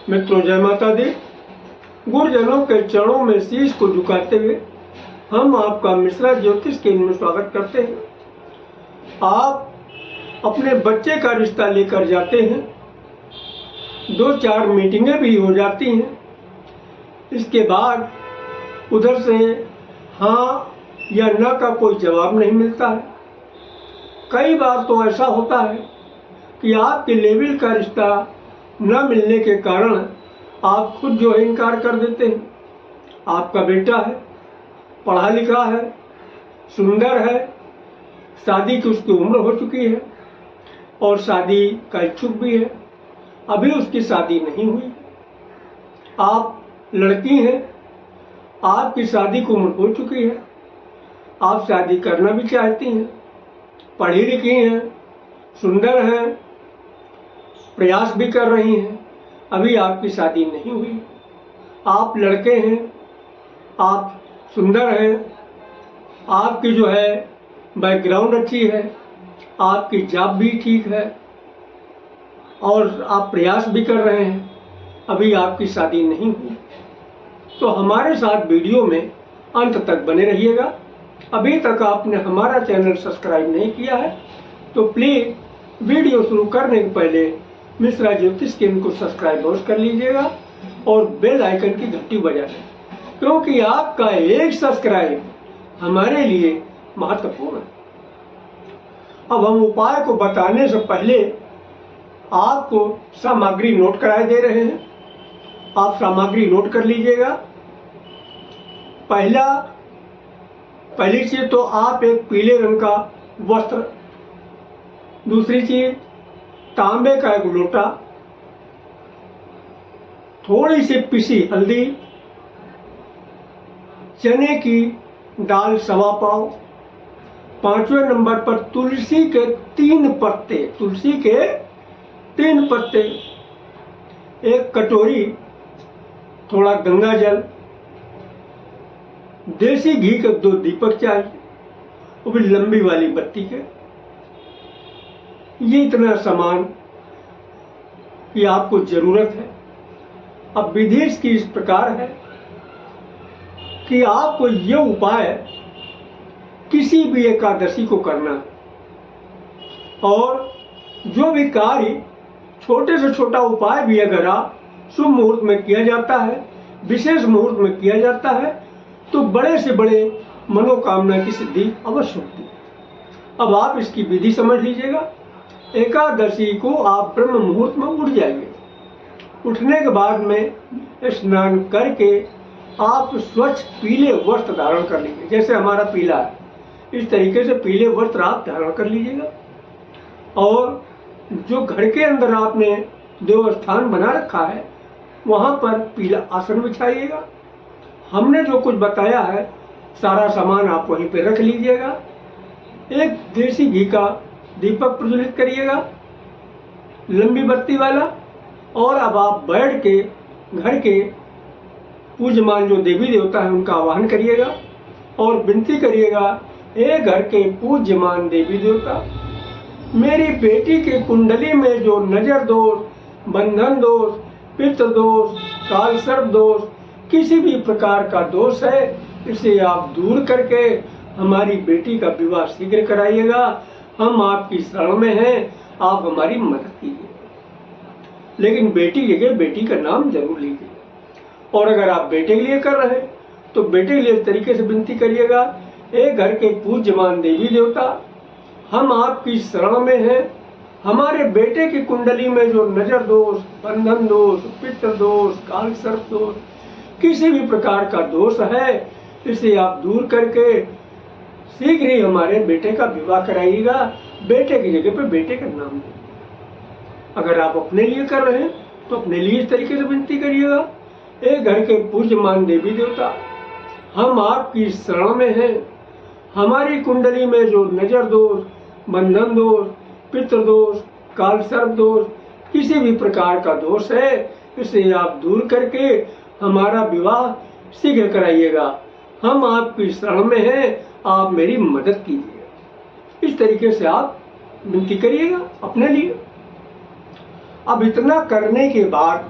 मित्रों, जय माता दी। गुरुजनों के चरणों में शीश को झुकाते हुए हम आपका मिश्रा ज्योतिष केंद्र में स्वागत करते हैं। आप अपने बच्चे का रिश्ता लेकर जाते हैं, 2-4 मीटिंगें भी हो जाती हैं। इसके बाद उधर से हाँ या ना का कोई जवाब नहीं मिलता है। कई बार तो ऐसा होता है कि आपके लेवल का रिश्ता न मिलने के कारण आप खुद जो है इनकार कर देते हैं। आपका बेटा है, पढ़ा लिखा है, सुंदर है, शादी की उसकी उम्र हो चुकी है और शादी का इच्छुक भी है, अभी उसकी शादी नहीं हुई। आप लड़की हैं, आपकी शादी की उम्र हो चुकी है, आप शादी करना भी चाहती हैं, पढ़ी लिखी हैं, सुंदर हैं, प्रयास भी कर रही हैं, अभी आपकी शादी नहीं हुई। आप लड़के हैं, आप सुंदर हैं, आपकी जो है बैकग्राउंड अच्छी है, आपकी जॉब भी ठीक है और आप प्रयास भी कर रहे हैं, अभी आपकी शादी नहीं हुई। तो हमारे साथ वीडियो में अंत तक बने रहिएगा। अभी तक आपने हमारा चैनल सब्सक्राइब नहीं किया है तो प्लीज़ वीडियो शुरू करने के पहले मिश्रा ज्योतिष केंद्र को सब्सक्राइब अवश्य कर लीजिएगा और बेल आइकन की घंटी बजा दें, क्योंकि आपका एक सब्सक्राइब हमारे लिए महत्वपूर्ण है। अब हम उपाय को बताने से पहले आपको सामग्री नोट कराए दे रहे हैं। आप सामग्री नोट कर लीजिएगा। पहली चीज तो आप एक पीले रंग का वस्त्र, दूसरी चीज तांबे का एक लोटा, थोड़ी सी पिसी हल्दी, चने की दाल 1.25 पाव, 5वें नंबर पर तुलसी के 3 पत्ते, तुलसी के 3 पत्ते, एक कटोरी थोड़ा गंगा जल, देसी घी के 2 दीपक चाहिए, वो भी लंबी वाली बत्ती के। ये इतना सामान की आपको जरूरत है। अब विधि इसकी इस प्रकार है कि आपको ये उपाय किसी भी एकादशी को करना है और जो भी कार्य छोटे से छोटा उपाय भी अगर आप शुभ मुहूर्त में किया जाता है, विशेष मुहूर्त में किया जाता है, तो बड़े से बड़े मनोकामना की सिद्धि अवश्य होती है। अब आप इसकी विधि समझ लीजिएगा। एकादशी को आप ब्रह्म मुहूर्त में उठ जाइए। उठने के बाद में स्नान करके आप स्वच्छ पीले वस्त्र धारण कर लीजिए, जैसे हमारा पीला है, इस तरीके से पीले वस्त्र आप धारण कर लीजिएगा। और जो घर के अंदर आपने देव स्थान बना रखा है वहां पर पीला आसन बिछाइएगा। हमने जो कुछ बताया है सारा सामान आप वहीं पे रख लीजिएगा। एक देसी घी का दीपक प्रज्वलित करिएगा, लंबी बत्ती वाला। और अब आप बैठ के घर के पूज्यमान जो देवी देवता है उनका आवाहन करिएगा और विनती करिएगा, हे घर के पूज्यमान देवी देवता, मेरी बेटी के कुंडली में जो नजर दोष, बंधन दोष, पितृ दोष, काल सर्प दोष, किसी भी प्रकार का दोष है, इसे आप दूर करके हमारी बेटी का विवाह शीघ्र कराइएगा। हम आपकी शरण में हैं, आप हमारी मदद कीजिए। लेकिन बेटी के लिए बेटी का नाम जरूर लीजिए। और अगर आप बेटे के लिए कर रहे हैं तो बेटे के लिए इस तरीके से विनती करिएगा, हे घर के पूज्यमान देवी देवता, हम आपकी शरण में हैं, हमारे बेटे की कुंडली में जो नजर दोष, बंधन दोष, पितृ दोष, काल सर्प दोष, किसी भी प्रकार का दोष है, इसे आप दूर करके शीघ्र ही हमारे बेटे का विवाह कराइएगा। बेटे की जगह पे बेटे का नाम दीजिए। अगर आप अपने लिए कर रहे हैं तो अपने लिए इस तरीके से विनती करिएगा, हे घर के पूज्यमान देवी देवता, हम आपकी शरण में हैं, हमारी कुंडली में जो नजर दोष, बंधन दोष, पितृ दोष, काल सर्प दोष, किसी भी प्रकार का दोष है, इसे आप दूर करके हमारा विवाह शीघ्र कराइएगा। हम आपकी शरण में हैं, आप मेरी मदद कीजिए। इस तरीके से आप विनती करिएगा अपने लिए। अब इतना करने के बाद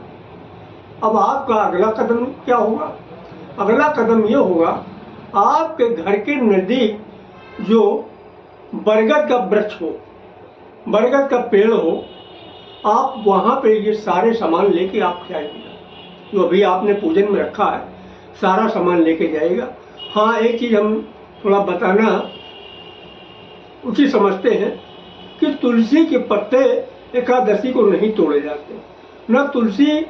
अब आपका अगला कदम क्या होगा? अगला कदम ये होगा, आपके घर के नज़दीक जो बरगद का वृक्ष हो, बरगद का पेड़ हो, आप वहाँ पे ये सारे सामान लेके आप जाइएगा। जो अभी आपने पूजन में रखा है सारा सामान लेके जाएगा। हाँ, एक चीज़ हम थोड़ा बताना उचित समझते हैं कि तुलसी के पत्ते एकादशी को नहीं तोड़े जाते, न तुलसी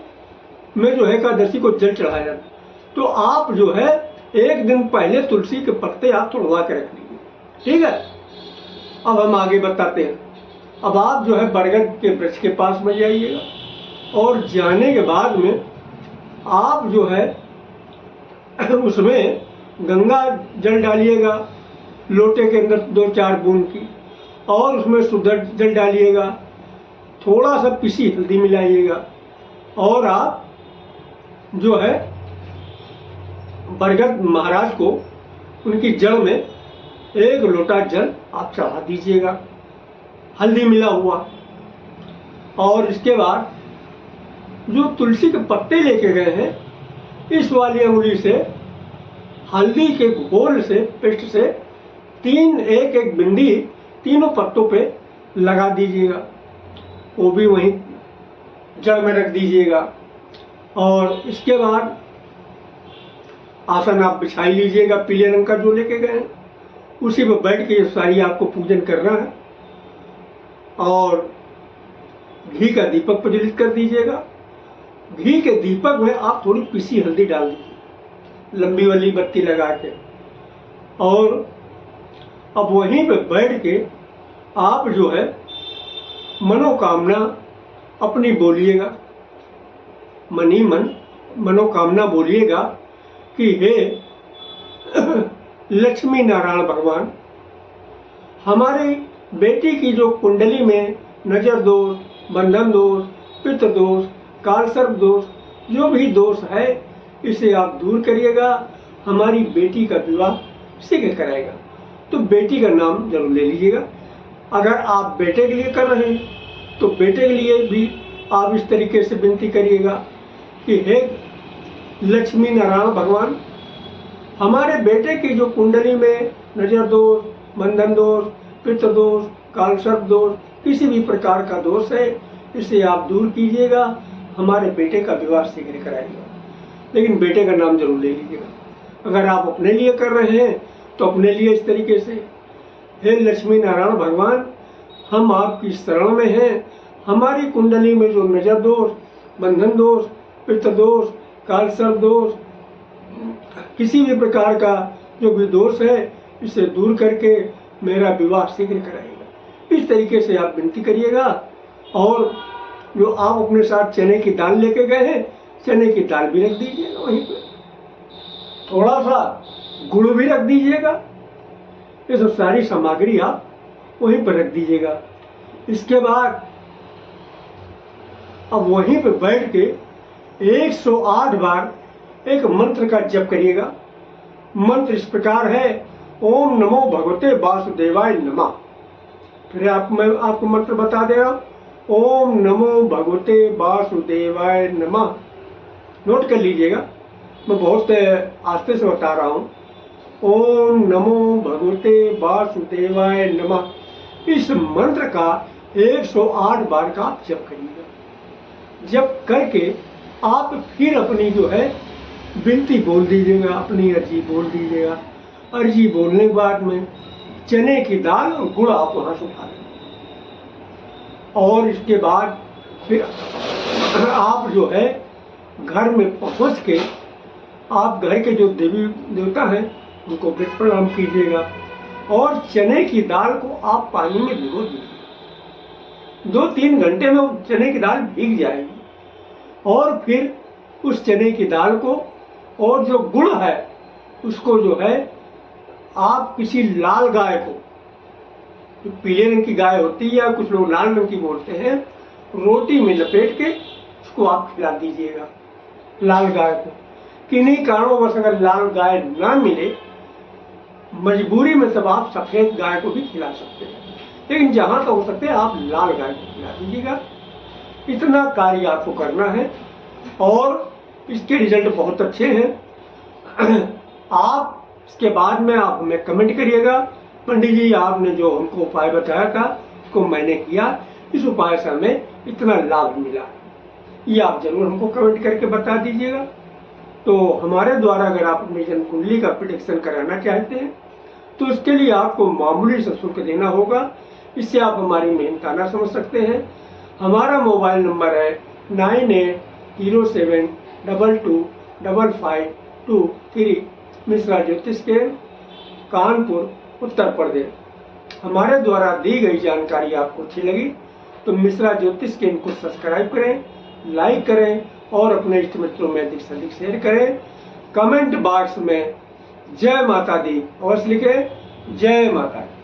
में जो है एकादशी को जल चढ़ाया जाता। तो आप जो है एक दिन पहले तुलसी के पत्ते आप तोड़वा के रख लीजिए, ठीक है। अब हम आगे बताते हैं। अब आप जो है बरगद के वृक्ष के पास में जाइएगा और जाने के बाद में आप जो है उसमें गंगा जल डालिएगा, लोटे के अंदर 2-4 बूंद की, और उसमें शुद्ध जल डालिएगा, थोड़ा सा पिसी हल्दी मिलाइएगा, और आप जो है बरगद महाराज को उनकी जड़ में 1 लोटा जल आप चढ़ा दीजिएगा, हल्दी मिला हुआ। और इसके बाद जो तुलसी के पत्ते लेके गए हैं, इस वाली अंगुली से हल्दी के घोल से, पेस्ट से 3 एक बिंदी तीनों पत्तों पे लगा दीजिएगा, वो भी वहीं जड़ में रख दीजिएगा। और इसके बाद आसन आप बिछाई लीजिएगा पीले रंग का जो लेके गए हैं, उसी पर बैठ के सारी आपको पूजन करना है। और घी का दीपक प्रज्वलित कर दीजिएगा। घी के दीपक में आप थोड़ी पिसी हल्दी डाल दीजिए, लंबी वाली बत्ती लगा के। और अब वहीं पे बैठ के आप जो है मनोकामना अपनी बोलिएगा, मन ही मन मनोकामना बोलिएगा कि हे लक्ष्मी नारायण भगवान, हमारी बेटी की जो कुंडली में नजर दोष, बंधन दोष, पितृ दोष, काल सर्प दोष, जो भी दोष है, इसे आप दूर करिएगा। हमारी बेटी का विवाह शीघ्र कराएगा। तो बेटी का नाम जरूर ले लीजिएगा। अगर आप बेटे के लिए कर रहे हैं तो बेटे के लिए भी आप इस तरीके से विनती करिएगा कि हे लक्ष्मी नारायण भगवान, हमारे बेटे की जो कुंडली में नजर दोष, बंधन दोष, पितृ दोष, काल सर्प दोष, किसी भी प्रकार का दोष है, इसे आप दूर कीजिएगा। हमारे बेटे का विवाह शीघ्र कराइएगा। लेकिन बेटे का नाम जरूर ले लीजिएगा। अगर आप अपने लिए कर रहे हैं तो अपने लिए इस तरीके से, हे लक्ष्मी नारायण भगवान, हम आपकी शरण में हैं। हमारी कुंडली में जो नजर दोष, बंधन दोष, पितृ दोष, काल सर्प दोष, किसी भी प्रकार का जो भी दोष है, इसे दूर करके मेरा विवाह शीघ्र कराइएगा। इस तरीके से आप विनती करिएगा। और जो आप अपने साथ चने की दाल लेके गए हैं, चने की दाल भी रख दीजिएगा वहीं पे, थोड़ा सा गुड़ भी रख दीजिएगा। ये सब सारी सामग्री आप वहीं पर रख दीजिएगा। इसके बाद अब वहीं पे बैठ के 108 बार एक मंत्र का जप करिएगा। मंत्र इस प्रकार है, ओम नमो भगवते वासुदेवाय नमः। फिर मैं आपको मंत्र बता दे रहा हूं, ओम नमो भगवते वासुदेवाय नमः। नोट कर लीजिएगा, मैं बहुत आस्ते से बता रहा हूं। ओम नमो भगवते वासुदेवाय नमः। इस मंत्र का 108 बार का आप जप करिएगा। जप करके आप फिर अपनी जो है विनती बोल दीजिएगा, अपनी अर्जी बोल दीजिएगा। अर्जी बोलने के बाद में चने की दाल और गुड़ आप वहां से उठा लें। और इसके बाद फिर आप जो है घर में पहुंच के आप घर के जो देवी देवता हैं उनको वृत प्रणाम कीजिएगा। और चने की दाल को आप पानी में भिगो दीजिए। 2-3 घंटे में चने की दाल भीग जाएगी। और फिर उस चने की दाल को और जो गुड़ है उसको जो है आप किसी लाल गाय को, जो पीले रंग की गाय होती है या कुछ लोग लाल रंग की बोलते हैं, रोटी में लपेट के उसको आप खिला दीजिएगा लाल गाय को। किन्हीं कारणों अगर लाल गाय ना मिले, मजबूरी में तब आप सफेद गाय को भी खिला सकते हैं, लेकिन जहां तक हो सकते हैं आप लाल गाय को खिला दीजिएगा। इतना कार्य आपको करना है। और इसके रिजल्ट बहुत अच्छे हैं। आप इसके बाद में आप हमें कमेंट करिएगा, पंडित जी आपने जो हमको उपाय बताया था उसको मैंने किया, इस उपाय से हमें इतना लाभ मिला, ये आप जरूर हमको कमेंट करके बता दीजिएगा। तो हमारे द्वारा अगर आप अपनी जन्म कुंडली का प्रेडिक्शन कराना चाहते हैं तो उसके लिए आपको मामूली सा शुल्क देना होगा। इससे आप हमारी मेहनताना समझ सकते हैं। हमारा मोबाइल नंबर है 9807225523, मिश्रा ज्योतिष के, कानपुर, उत्तर प्रदेश। हमारे द्वारा दी गई जानकारी आपको अच्छी लगी तो मिश्रा ज्योतिष के इनको सब्सक्राइब करें, लाइक करें और अपने इष्ट मित्रों में अधिक से अधिक शेयर करें। कमेंट बॉक्स में जय माता दी अवश्य लिखें। जय माता दी।